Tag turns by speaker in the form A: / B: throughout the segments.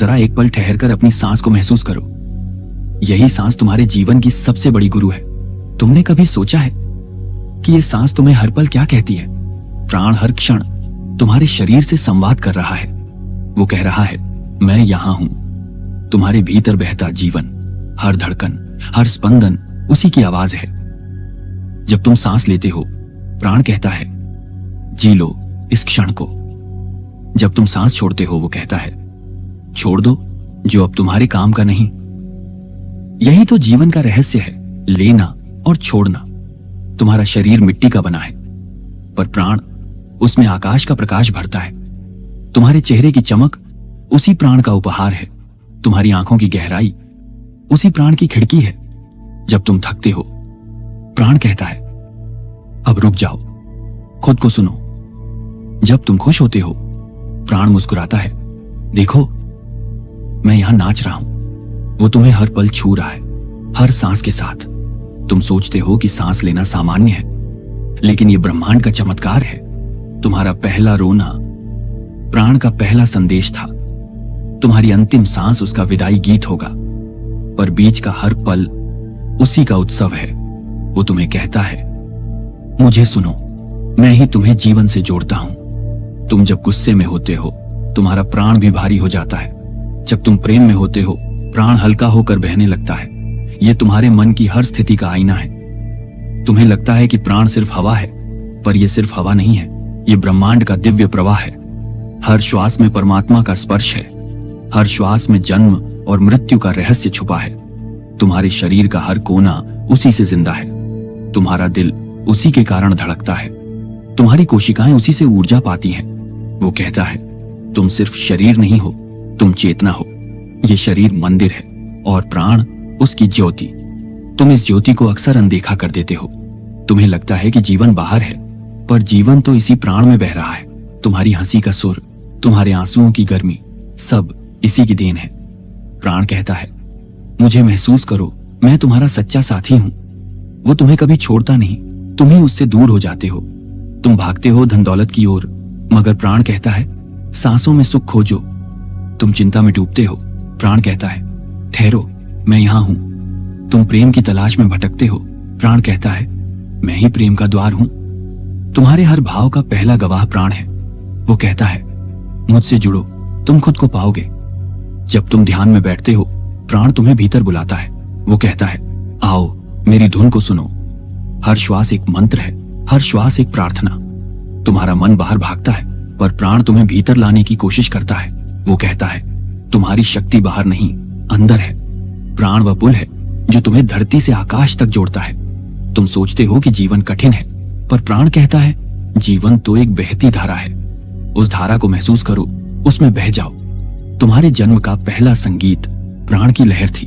A: जरा एक पल ठहरकर अपनी सांस को महसूस करो। यही सांस तुम्हारे जीवन की सबसे बड़ी गुरु है। तुमने कभी सोचा है कि यह सांस तुम्हें हर पल क्या कहती है? प्राण हर क्षण तुम्हारे शरीर से संवाद कर रहा है। वो कह रहा है, मैं यहां हूं। तुम्हारे भीतर बहता जीवन, हर धड़कन, हर स्पंदन उसी की आवाज है। जब तुम सांस लेते हो, प्राण कहता है, जी लो इस क्षण को। जब तुम सांस छोड़ते हो, वो कहता है, छोड़ दो जो अब तुम्हारे काम का नहीं। यही तो जीवन का रहस्य है, लेना और छोड़ना। तुम्हारा शरीर मिट्टी का बना है, पर प्राण उसमें आकाश का प्रकाश भरता है। तुम्हारे चेहरे की चमक उसी प्राण का उपहार है। तुम्हारी आंखों की गहराई उसी प्राण की खिड़की है। जब तुम थकते हो, प्राण कहता है, अब रुक जाओ, खुद को सुनो। जब तुम खुश होते हो, प्राण मुस्कुराता है, देखो मैं यहां नाच रहा हूं। वो तुम्हें हर पल छू रहा है, हर सांस के साथ। तुम सोचते हो कि सांस लेना सामान्य है, लेकिन यह ब्रह्मांड का चमत्कार है। तुम्हारा पहला रोना प्राण का पहला संदेश था। तुम्हारी अंतिम सांस उसका विदाई गीत होगा, पर बीच का हर पल उसी का उत्सव है। वो तुम्हें कहता है, मुझे सुनो, मैं ही तुम्हें जीवन से जोड़ता हूं। तुम जब गुस्से में होते हो, तुम्हारा प्राण भी भारी हो जाता है। जब तुम प्रेम में होते हो, प्राण हल्का होकर बहने लगता है। यह तुम्हारे मन की हर स्थिति का आईना है। तुम्हें लगता है कि प्राण सिर्फ हवा है, पर यह सिर्फ हवा नहीं है, यह ब्रह्मांड का दिव्य प्रवाह है। हर श्वास में परमात्मा का स्पर्श है। हर श्वास में जन्म और मृत्यु का रहस्य छुपा है। तुम्हारे शरीर का हर कोना उसी से जिंदा है। तुम्हारा दिल उसी के कारण धड़कता है। तुम्हारी कोशिकाएं उसी से ऊर्जा पाती हैं। वो कहता है, तुम सिर्फ शरीर नहीं हो, तुम चेतना हो। ये शरीर मंदिर है और प्राण उसकी ज्योति। तुम इस ज्योति को अक्सर अनदेखा कर देते हो। तुम्हें लगता है कि जीवन बाहर है, पर जीवन तो इसी प्राण में बह रहा है। तुम्हारी हंसी का सुर, तुम्हारे आंसुओं की गर्मी, सब इसी की देन है। प्राण कहता है, मुझे महसूस करो, मैं तुम्हारा सच्चा साथी हूं। वो तुम्हें कभी छोड़ता नहीं, तुम ही उससे दूर हो जाते हो। तुम भागते हो धन दौलत की ओर, मगर प्राण कहता है, सांसों में सुख खोजो। तुम चिंता में डूबते हो, प्राण कहता है, ठहरो, मैं यहां हूं। तुम प्रेम की तलाश में भटकते हो, प्राण कहता है, मैं ही प्रेम का द्वार हूं। तुम्हारे हर भाव का पहला गवाह प्राण है। वो कहता है, मुझसे जुड़ो, तुम खुद को पाओगे। जब तुम ध्यान में बैठते हो, प्राण तुम्हें भीतर बुलाता है। वो कहता है, आओ मेरी धुन को सुनो। हर श्वास एक मंत्र है, हर श्वास एक प्रार्थना। तुम्हारा मन बाहर भागता है, पर प्राण तुम्हें भीतर लाने की कोशिश करता है। वो कहता है, तुम्हारी शक्ति बाहर नहीं, अंदर है। प्राण वह पुल है जो तुम्हें धरती से आकाश तक जोड़ता है। तुम सोचते हो कि जीवन कठिन है, पर प्राण कहता है, जीवन तो एक बहती धारा है। उस धारा को महसूस करो, उसमें बह जाओ। तुम्हारे जन्म का पहला संगीत प्राण की लहर थी।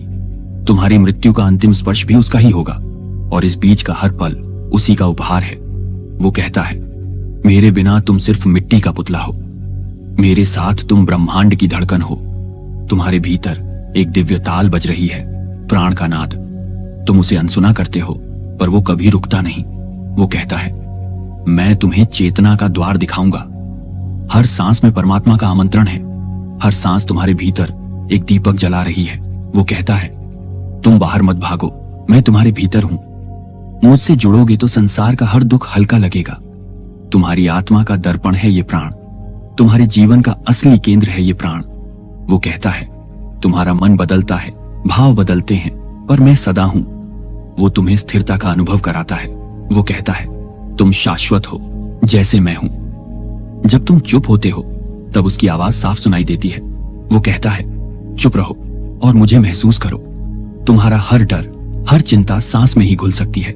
A: तुम्हारी मृत्यु का अंतिम स्पर्श भी उसका ही होगा, और इस बीच का हर पल उसी का उपहार है। वो कहता है, मेरे बिना तुम सिर्फ मिट्टी का पुतला हो, मेरे साथ तुम ब्रह्मांड की धड़कन हो। तुम्हारे भीतर एक दिव्य ताल बज रही है, प्राण का नाद। तुम उसे अनसुना करते हो, पर वो कभी रुकता नहीं। वो कहता है, मैं तुम्हें चेतना का द्वार दिखाऊंगा। हर सांस में परमात्मा का आमंत्रण है। हर सांस तुम्हारे भीतर एक दीपक जला रही है। वो कहता है, तुम बाहर मत भागो, मैं तुम्हारे भीतर हूं। मुझसे जुड़ोगे तो संसार का हर दुख हल्का लगेगा। तुम्हारी आत्मा का दर्पण है ये प्राण। तुम्हारे जीवन का असली केंद्र है ये प्राण। वो कहता है, तुम्हारा मन बदलता है, भाव बदलते हैं, पर मैं सदा हूं। वो तुम्हें स्थिरता का अनुभव कराता है। वो कहता है, तुम शाश्वत हो, जैसे मैं हूं। जब तुम चुप होते हो, तब उसकी आवाज साफ सुनाई देती है। वो कहता है, चुप रहो और मुझे महसूस करो। तुम्हारा हर डर, हर चिंता सांस में ही घुल सकती है।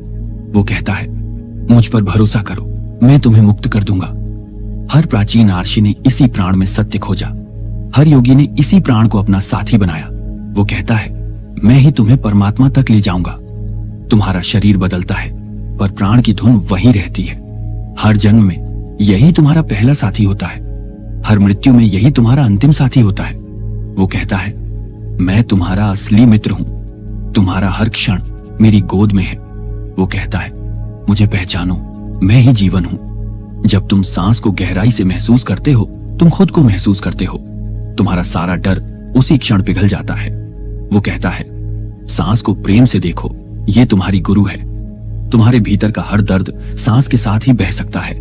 A: वो कहता है, मुझ पर भरोसा करो, मैं तुम्हें मुक्त कर दूंगा। हर प्राचीन आर्षि ने इसी प्राण में सत्य खोजा। हर योगी ने इसी प्राण को अपना साथी बनाया। वो कहता है, मैं ही तुम्हें परमात्मा तक ले जाऊंगा। तुम्हारा शरीर बदलता है, पर प्राण की धुन वही रहती है। हर जन्म में यही तुम्हारा पहला साथी होता है। हर मृत्यु में यही तुम्हारा अंतिम साथी होता है। वो कहता है, मैं तुम्हारा असली मित्र हूं। तुम्हारा हर क्षण मेरी गोद में है। वो कहता है, मुझे पहचानो, मैं ही जीवन हूं। जब तुम सांस को गहराई से महसूस करते हो, तुम खुद को महसूस करते हो। तुम्हारा सारा डर उसी क्षण पिघल जाता है। वो कहता है, सांस को प्रेम से देखो, ये तुम्हारी गुरु है। तुम्हारे भीतर का हर दर्द सांस के साथ ही बह सकता है।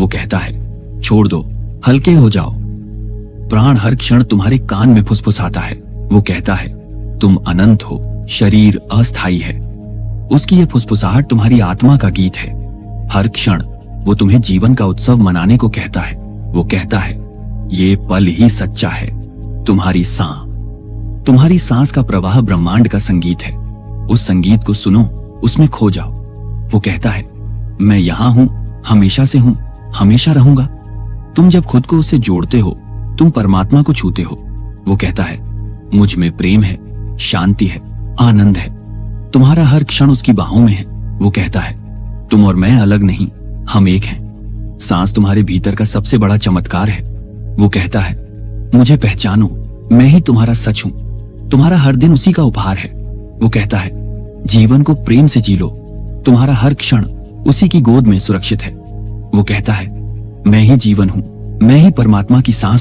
A: वो कहता है, छोड़ दो, हल्के हो जाओ। प्राण हर क्षण तुम्हारे कान में फुसफुसाता है। वो कहता है, तुम अनंत हो, शरीर अस्थायी है। उसकी ये फुसफुसाहट तुम्हारी आत्मा का गीत है। हर क्षण वो तुम्हें जीवन का उत्सव मनाने को कहता है। वो कहता है, ये पल ही सच्चा है। तुम्हारी सांस का प्रवाह ब्रह्मांड का संगीत है। उस संगीत को सुनो, उसमें खो जाओ। वो कहता है, मैं यहां हूं, हमेशा से हूं, हमेशा रहूंगा। तुम जब खुद को उससे जोड़ते हो, तुम परमात्मा को छूते हो। वो कहता है, मुझ में प्रेम है, शांति है, आनंद है। तुम्हारा हर क्षण उसकी बाहों में है। वो कहता है, तुम और मैं अलग नहीं, हम एक हैं। सांस तुम्हारे भीतर का सबसे बड़ा चमत्कार है। वो कहता है, मुझे पहचानो, मैं ही तुम्हारा सच हूं। तुम्हारा हर दिन उसी का उपहार है। वो कहता है, जीवन को प्रेम से जी लो। तुम्हारा हर क्षण उसी की गोद में सुरक्षित है। वो कहता है, मैं ही जीवन हूं, मैं ही परमात्मा की सांस